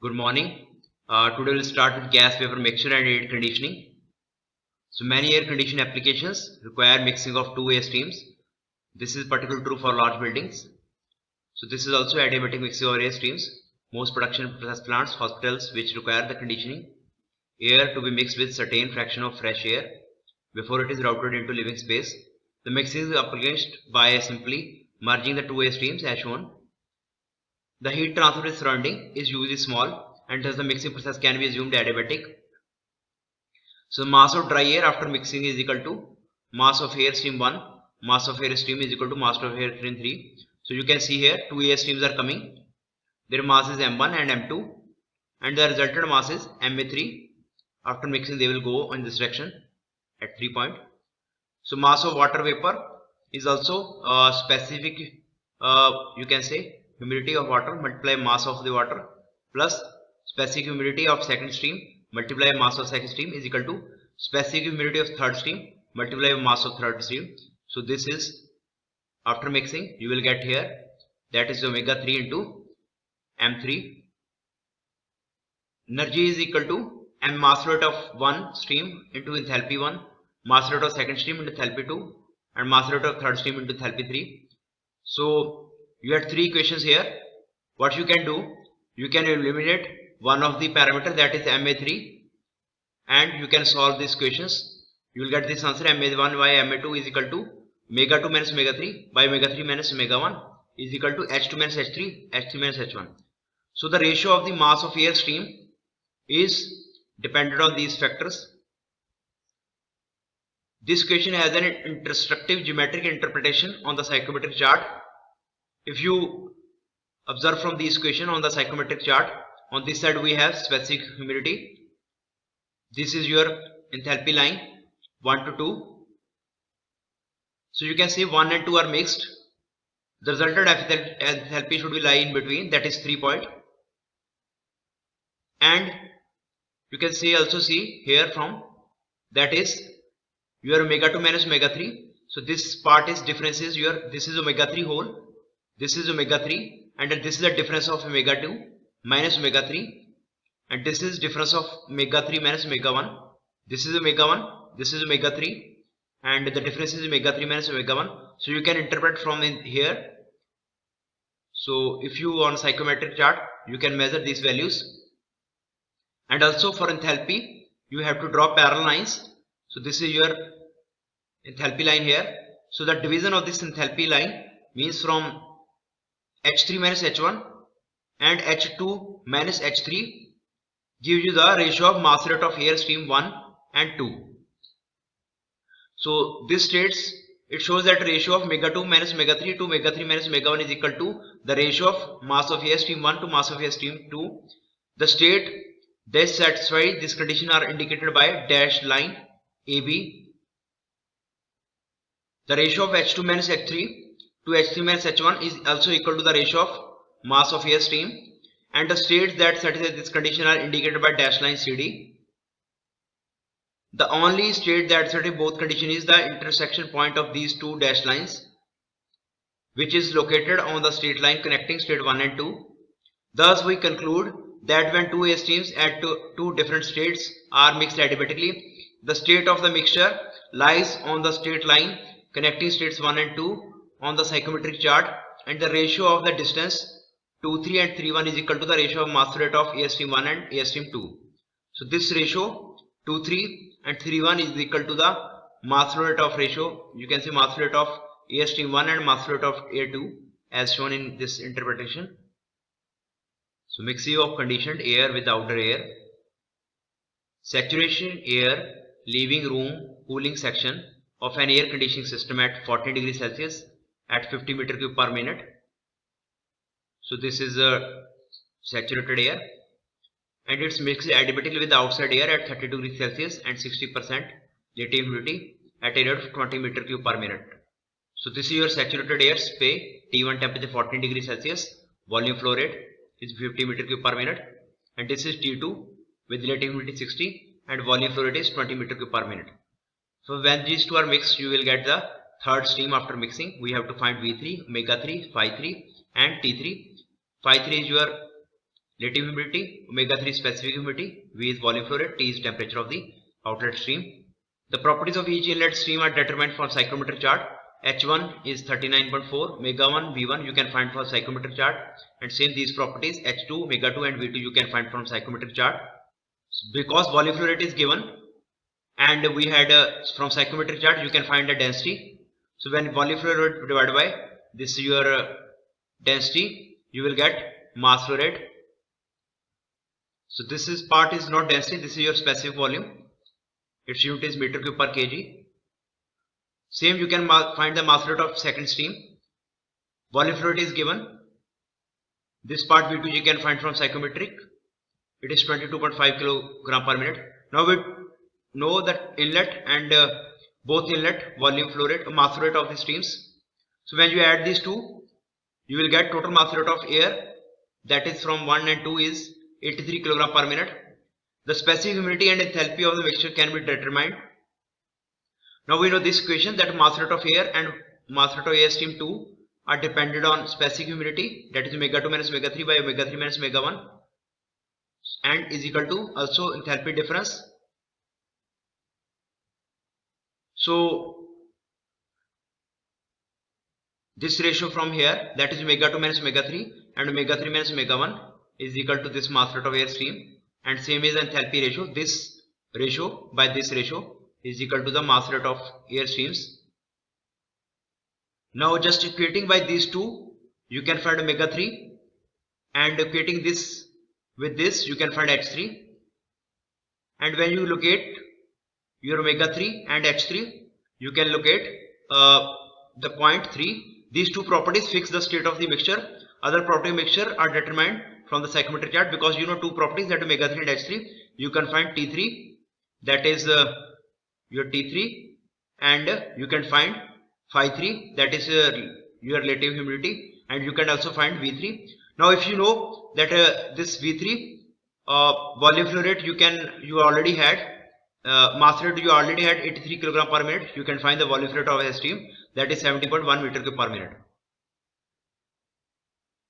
Good morning. Today we'll start with gas vapor mixture and air conditioning. So many air conditioning applications require mixing of two air streams. This is particularly true for large buildings. So this is also adiabatic mixing of air streams. Most production process plants, hospitals which require the conditioning air to be mixed with certain fraction of fresh air before it is routed into living space. The mixing is accomplished by simply merging the two air streams as shown. The heat transfer to surrounding is usually small and thus the mixing process can be assumed adiabatic. So mass of dry air after mixing is equal to mass of air stream 1, mass of air stream is equal to mass of air stream 3. So you can see here two air streams are coming. Their mass is m1 and m2 and the resultant mass is ma3. After mixing they will go in this direction at 3 point. So mass of water vapor is also specific, you can say humidity of water multiply mass of the water plus specific humidity of second stream multiply mass of second stream is equal to specific humidity of third stream multiply mass of third stream. So this is after mixing you will get here, that is omega 3 into m3. Energy is equal to m mass rate of one stream into enthalpy 1, mass rate of second stream into enthalpy 2 and mass rate of third stream into enthalpy 3. So you have three equations here. What you can do, you can eliminate one of the parameter, that is ma3, and you can solve these equations. You will get this answer, ma1 by ma2 is equal to omega 2 minus omega 3 by omega 3 minus omega 1 is equal to h2 minus h3, h3 minus h1. So the ratio of the mass of air stream is dependent on these factors. This equation has an instructive geometric interpretation on the psychrometric chart. If you observe from this equation on the psychrometric chart, on this side we have specific humidity. This is your enthalpy line 1 to 2. So you can see 1 and 2 are mixed. The resultant enthalpy should be lie in between, that is 3 point. And you can see also see here from, that is your omega 2 minus omega 3. So this part is difference is your, this is omega 3 whole, this is omega 3 and this is the difference of omega 2 minus omega 3 and this is difference of omega 3 minus omega 1. This is omega 1, this is omega 3 and the difference is omega 3 minus omega 1. So you can interpret from in here. So if you on psychrometric chart you can measure these values. And also for enthalpy you have to draw parallel lines. So this is your enthalpy line here. So the division of this enthalpy line means from h3 minus h1 and h2 minus h3 gives you the ratio of mass rate of air stream 1 and 2. So this states, it shows that ratio of omega 2 minus omega 3 to omega 3 minus omega 1 is equal to the ratio of mass of air stream 1 to mass of air stream 2. The state that satisfy this condition are indicated by dashed line AB. The ratio of H2 minus H3 to H3 minus H1 is also equal to the ratio of mass of air stream, and the states that satisfy this condition are indicated by dashed line CD. The only state that satisfies both conditions is the intersection point of these two dashed lines, which is located on the straight line connecting state 1 and 2. Thus we conclude that when two air streams at two different states are mixed adiabatically, the state of the mixture lies on the straight line connecting states 1 and 2 on the psychrometric chart, and the ratio of the distance 2, 3 and 3, 1 is equal to the ratio of mass rate of air stream 1 and air stream 2. So this ratio 2, 3 and 3, 1 is equal to the mass rate of ratio, you can see mass rate of air stream 1 and mass rate of air 2 as shown in this interpretation. So mixing of conditioned air with outer air. Saturation air leaving room cooling section of an air conditioning system at 14 degrees Celsius at 50 meter cube per minute. So this is a saturated air and it's mixed adiabatically with the outside air at 30 degrees Celsius and 60% latent humidity at a rate of 20 meter cube per minute. So this is your saturated air spray, T1 temperature 14 degrees Celsius, volume flow rate is 50 meter cube per minute, and this is T2 with latent humidity 60 and volume flow rate is 20 meter cube per minute. So when these two are mixed you will get the third stream after mixing. We have to find V3, omega 3, phi 3 and T3. Phi 3 is your latent humidity, omega 3 specific humidity, V is volume flow rate, T is temperature of the outlet stream. The properties of each inlet stream are determined from psychrometric chart. H1 is 39.4, omega 1, V1 you can find from psychrometric chart, and same these properties H2, omega 2 and V2 you can find from psychrometric chart. Because volume flow rate is given and we had from psychrometric chart you can find the density. So when volume flow rate divided by this your density, you will get mass flow rate. So this is part is not density, this is your specific volume. Its unit is meter cube per kg. Same you can find the mass flow rate of second stream. Volume flow rate is given. This part V2 you can find from psychrometric. It is 22.5 kilogram per minute. Now we know that inlet and both inlet volume flow rate, mass flow rate of the streams. So when you add these two, you will get total mass flow rate of air, that is from 1 and 2 is 83 kilogram per minute. The specific humidity and enthalpy of the mixture can be determined. Now we know this equation that mass flow rate of air and mass flow rate of air stream 2 are dependent on specific humidity, that is omega 2 minus omega 3 by omega 3 minus omega 1, and is equal to also enthalpy difference. So this ratio from here, that is omega 2 minus omega 3 and omega 3 minus omega 1 is equal to this mass flow rate of air stream, and same is enthalpy ratio. This ratio by this ratio is equal to the mass flow rate of air streams. Now just equating by these two, you can find omega 3, and equating this with this you can find H3, and when you locate your omega 3 and H3, you can locate the point 3. These two properties fix the state of the mixture. Other property of mixture are determined from the psychrometric chart, because you know two properties, that omega 3 and H3. You can find T3, that is your T3, and you can find phi 3, that is your relative humidity, and you can also find V3. Now if you know that this V3 volume flow rate you already had, mass rate you already had 83 kilogram per minute, you can find the volume flow rate of a stream, that is 70.1 meter cube per minute.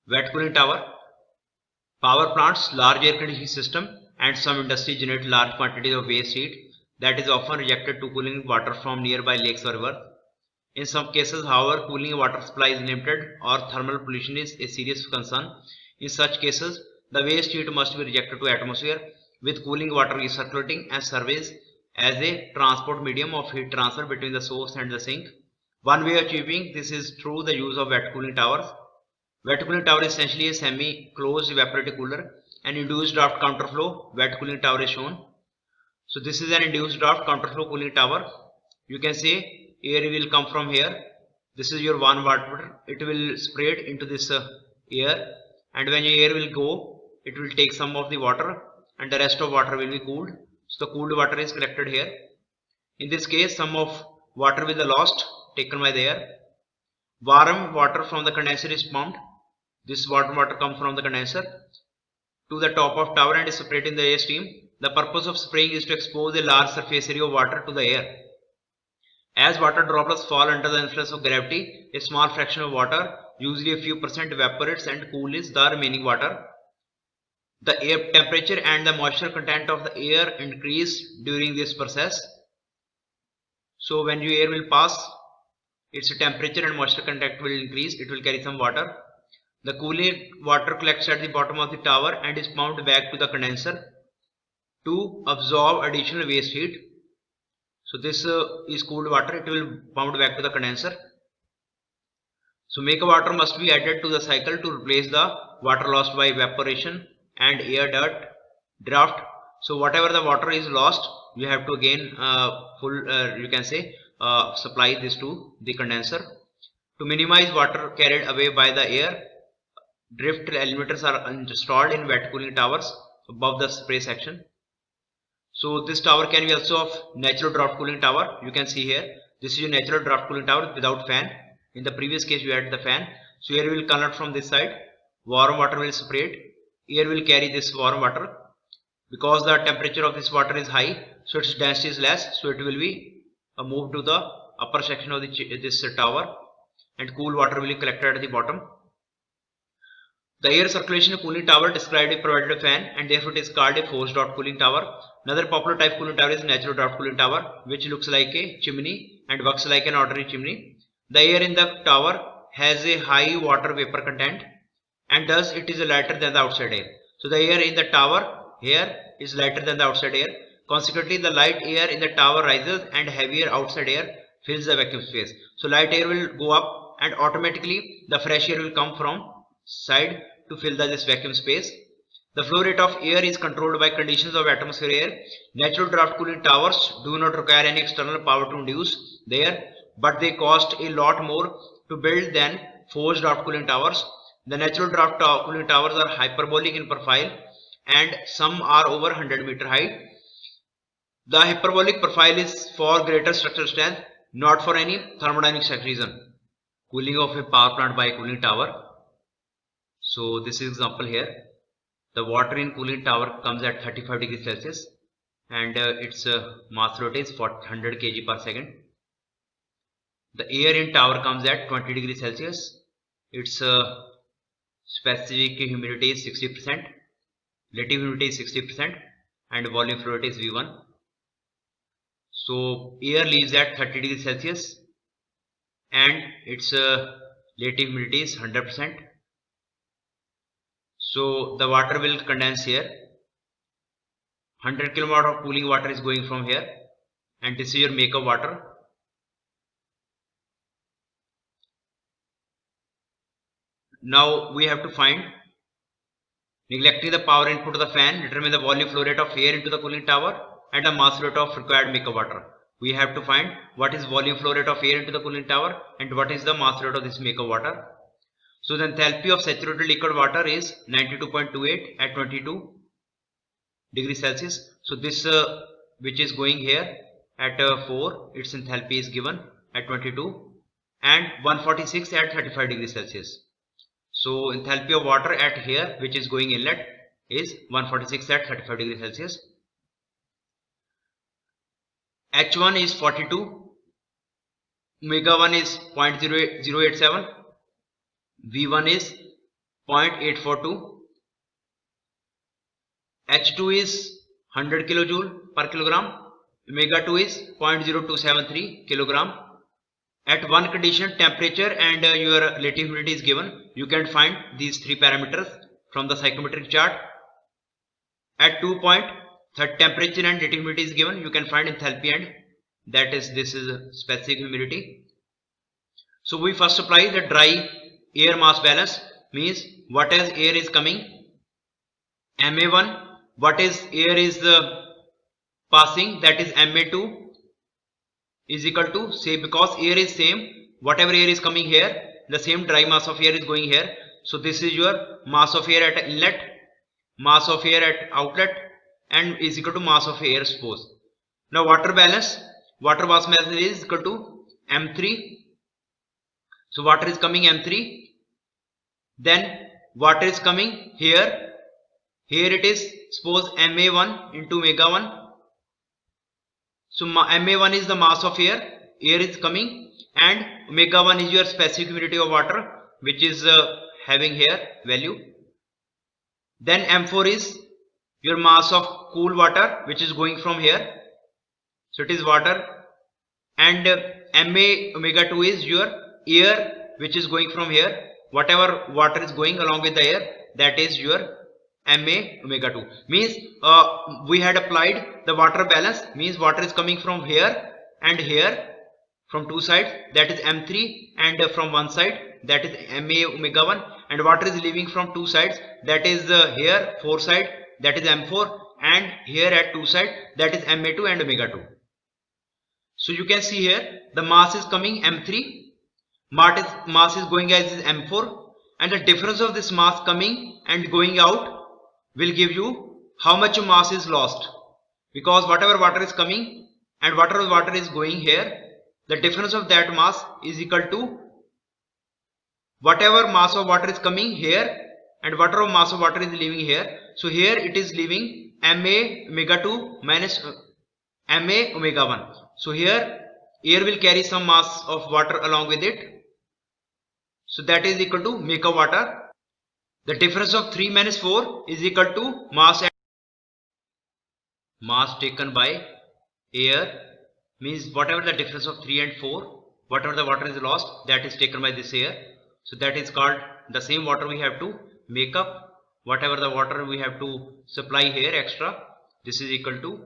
Wet cooling tower. Power plants, large air conditioning system, and some industry generate large quantities of waste heat that is often rejected to cooling water from nearby lakes or rivers. In some cases, however, cooling water supply is limited or thermal pollution is a serious concern. In such cases, the waste heat must be rejected to atmosphere, with cooling water recirculating and serves as a transport medium of heat transfer between the source and the sink. One way of achieving this is through the use of wet cooling towers. Wet cooling tower is essentially a semi-closed evaporative cooler. An induced draft counterflow wet cooling tower is shown. So this is an induced draft counterflow cooling tower. You can say air will come from here. This is your warm water. It will spread into this air, and when your air will go, it will take some of the water, and the rest of water will be cooled. So the cooled water is collected here. In this case, some of water will be lost, taken by the air. Warm water from the condenser is pumped. This warm water comes from the condenser to the top of tower and is sprayed in the air stream. The purpose of spraying is to expose a large surface area of water to the air. As water droplets fall under the influence of gravity, a small fraction of water, usually a few percent, evaporates and cools the remaining water. The air temperature and the moisture content of the air increase during this process. So when your air will pass, its temperature and moisture content will increase. It will carry some water. The cooling water collects at the bottom of the tower and is pumped back to the condenser to absorb additional waste heat. So this is cooled water. It will pumped back to the condenser. So make water must be added to the cycle to replace the water lost by evaporation and air draft. So whatever the water is lost, you have to again you can say supply this to the condenser. To minimize water carried away by the air, drift eliminators are installed in wet cooling towers above the spray section. So this tower can be also of natural draft cooling tower. You can see here, this is a natural draft cooling tower without fan. In the previous case you had the fan. So air will convert from this side, warm water will spread, air will carry this warm water. Because the temperature of this water is high, so its density is less, so it will be moved to the upper section of this tower, and cool water will be collected at the bottom. The air circulation cooling tower described is provided a fan and therefore it is called a forced draught cooling tower. Another popular type cooling tower is natural draught cooling tower, which looks like a chimney and works like an ordinary chimney. The air in the tower has a high water vapor content and thus it is lighter than the outside air. So the air in the tower here is lighter than the outside air. Consequently, the light air in the tower rises and heavier outside air fills the vacuum space. So light air will go up and automatically the fresh air will come from side to fill this vacuum space. The flow rate of air is controlled by conditions of atmosphere air. Natural draft cooling towers do not require any external power to induce the air, but they cost a lot more to build than forced draft cooling towers. The natural draft cooling towers are hyperbolic in profile and some are over 100-meter height. The hyperbolic profile is for greater structural strength, not for any thermodynamic reason. Cooling of a power plant by a cooling tower. So this is example here. The water in cooling tower comes at 35 degrees Celsius and its mass flow rate is 100 kg per second. The air in tower comes at 20 degrees Celsius. Its specific humidity is 60%, relative humidity is 60% and volume flow rate is V1. So air leaves at 30 degrees Celsius and its relative humidity is 100%. So the water will condense here. 100 kilowatt of cooling water is going from here and this is your makeup water. Now we have to find, neglecting the power input of the fan, determine the volume flow rate of air into the cooling tower and the mass flow rate of required makeup water. We have to find what is volume flow rate of air into the cooling tower and what is the mass flow rate of this makeup water. So the enthalpy of saturated liquid water is 92.28 at 22 degrees Celsius. So this which is going here at 4, its enthalpy is given at 22 and 146 at 35 degrees Celsius. So enthalpy of water at here which is going inlet is 146 at 35 degrees Celsius. H1 is 42, omega 1 is 0.087, V1 is 0.842, H2 is 100 kilojoule per kilogram, omega 2 is 0.0273 kilogram. At one condition, temperature and your relative humidity is given. You can find these three parameters from the psychrometric chart. At 2 point, temperature and relative humidity is given. You can find enthalpy and that is, this is specific humidity. So we first apply the dry air mass balance, means what as air is coming, Ma1, what is air is passing, that is Ma2 is equal to, say, because air is same, whatever air is coming here, the same dry mass of air is going here. So this is your mass of air at inlet, mass of air at outlet and is equal to mass of air, suppose. Now water balance, water mass balance is equal to M3. So water is coming M3, then water is coming here, here it is, suppose Ma1 into omega 1. So Ma1 is the mass of air is coming and omega 1 is your specific humidity of water which is having here value. Then M4 is your mass of cool water which is going from here, so it is water, and Ma omega 2 is your air which is going from here, whatever water is going along with the air, that is your Ma omega 2. Means we had applied the water balance, means water is coming from here and here from two sides, that is M3, and from one side, that is Ma omega 1, and water is leaving from two sides, that is here 4 side, that is M4, and here at 2 side, that is Ma2 and omega 2. So you can see here the mass is coming M3, mass is going as M4, and the difference of this mass coming and going out will give you how much mass is lost, because whatever water is coming and whatever water is going here, the difference of that mass is equal to whatever mass of water is coming here and whatever mass of water is leaving here. So here it is leaving Ma omega 2 minus Ma omega 1. So here air will carry some mass of water along with it, so that is equal to makeup water. The difference of 3 minus 4 is equal to mass taken by air, means whatever the difference of 3 and 4, whatever the water is lost, that is taken by this air. So that is called the same water we have to make up, whatever the water we have to supply here extra, this is equal to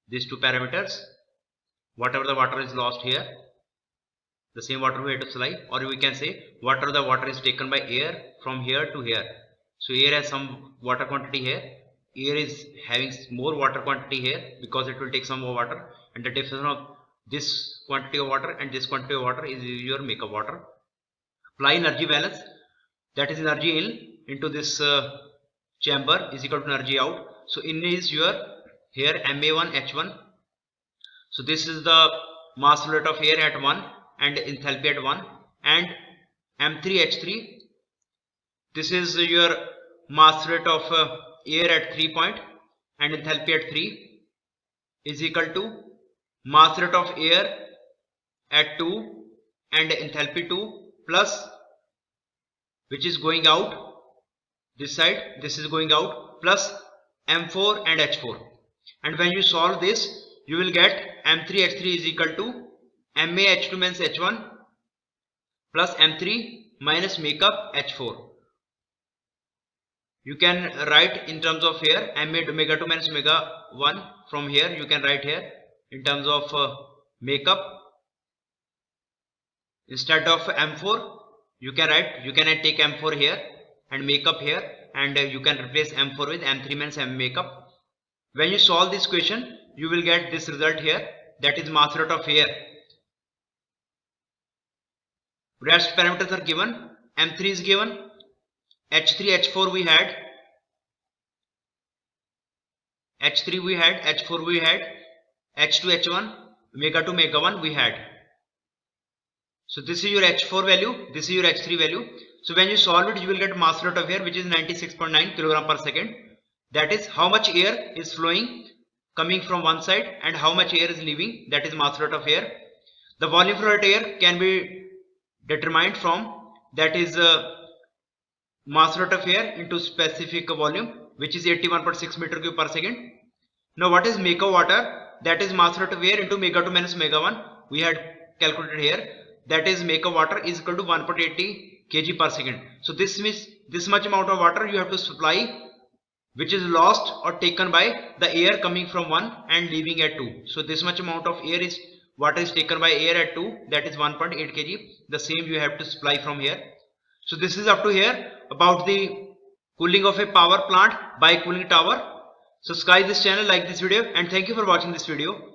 these two parameters, whatever the water is lost here, the same water we have to supply, or we can say whatever the water is taken by air from here to here. So air has some water quantity here, air is having more water quantity here because it will take some more water, and the difference of this quantity of water and this quantity of water is your makeup water. Apply energy balance, that is energy in into this chamber is equal to energy out. So in is your here Ma1 H1. So this is the mass flow rate of air at 1 and enthalpy at 1, and M3 H3, this is your mass rate of air at 3 point and enthalpy at 3 is equal to mass rate of air at 2 and enthalpy 2 plus, which is going out this side, this is going out, plus M4 and H4. And when you solve this, you will get M3 H3 is equal to Ma H2 minus H1 plus M3 minus makeup H4. You can write in terms of here Ma omega 2 minus omega 1, from here you can write here in terms of makeup. Instead of M4 you can take M4 here and makeup here, and you can replace M4 with M3 minus M makeup. When you solve this question, you will get this result here, that is mass rate of air. Rest parameters are given, M3 is given, H3 H4 we had, H3 we had, H4 we had, H2 H1, omega 2 omega 1 we had. So this is your H4 value, this is your H3 value. So when you solve it, you will get mass rate of air, which is 96.9 kg per second. That is how much air is flowing coming from one side and how much air is leaving, that is mass rate of air. The volume flow rate air can be determined from, that is mass rate of air into specific volume, which is 81.6 meter cube per second. Now what is makeup water? That is mass rate of air into omega 2 minus omega 1 we had calculated here, that is makeup water is equal to 1.80 kg per second. So this means this much amount of water you have to supply, which is lost or taken by the air coming from 1 and leaving at 2. So this much amount of air is water is taken by air at 2, that is 1.8 kg. The same you have to supply from here. So this is up to here about the cooling of a power plant by cooling tower. Subscribe this channel, like this video, and thank you for watching this video.